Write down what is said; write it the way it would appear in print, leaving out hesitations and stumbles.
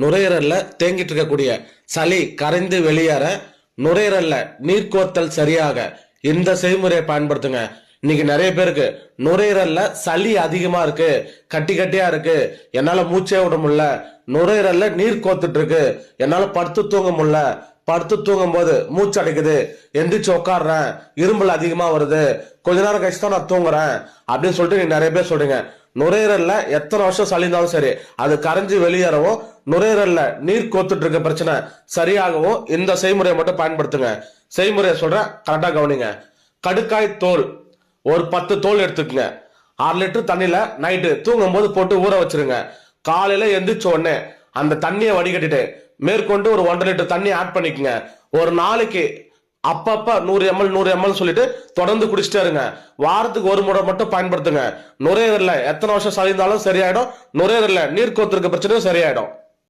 நுரையீரல்ல தேங்கிட்டு இருக்கக்கூடிய சளி கரைந்து வெளியேற நுரையீரல்ல நீர் கோர்த்தல் சரியாக இந்த செய்முறையை பயன்படுத்துங்க. இன்னைக்கு நிறைய பேருக்கு நுரையீரல்ல சளி அதிகமா இருக்கு, கட்டி கட்டியா இருக்கு, என்னால மூச்சே விட முடியல, நுரையீரல்ல நீர் கோத்துட்டு இருக்கு, என்னால படுத்து தூங்க முடியல, படுத்து தூங்கும் போது மூச்சு அடைக்குது, எந்திரிச்சு உட்காடுறேன், இரும்பல் அதிகமா வருது, கொஞ்ச நேரம் கழிச்சு தான் நான் தூங்குறேன் அப்படின்னு சொல்லிட்டு நீங்க நிறைய பேர் சொல்றீங்க. நுரையீரல்ல எத்தனை வருஷம் சளி இருந்தாலும் சரி அது கரைஞ்சு வெளியேறவும் நுரையீரல்ல நீர் கோத்துட்டு இருக்க பிரச்சனை சரியாகவும் இந்த செய்முறையை மட்டும் பயன்படுத்துங்க. செய்முறையை சொல்றேன், கரெக்டா கவனிங்க. கடுக்காய் தோல் ஒரு 10 தோல் எடுத்துக்கங்க. 6 லிட்டர் தண்ணியில நைட்டு தூங்கும் போது போட்டு ஊற வச்சிருங்க. காலையில எந்திரிச்ச உடனே அந்த தண்ணியை வடிகட்டிட்டு மேற்கொண்டு ஒரு 1.5 லிட்டர் தண்ணி ஆட் பண்ணிக்கங்க. ஒரு நாளைக்கு அப்பப்ப 100 ml 100 ml சொல்லிட்டு தொடர்ந்து குடிச்சிட்டே இருங்க. வாரத்துக்கு ஒரு முறை மட்டும் பயன்படுத்துங்க. நுரையீரல்ல எத்தனை வருஷம் சளிந்தாலும் சரியாயிடும், நுரையீரல்ல நீர் கோத்திருக்க பிரச்சனையும் சரியாயிடும்.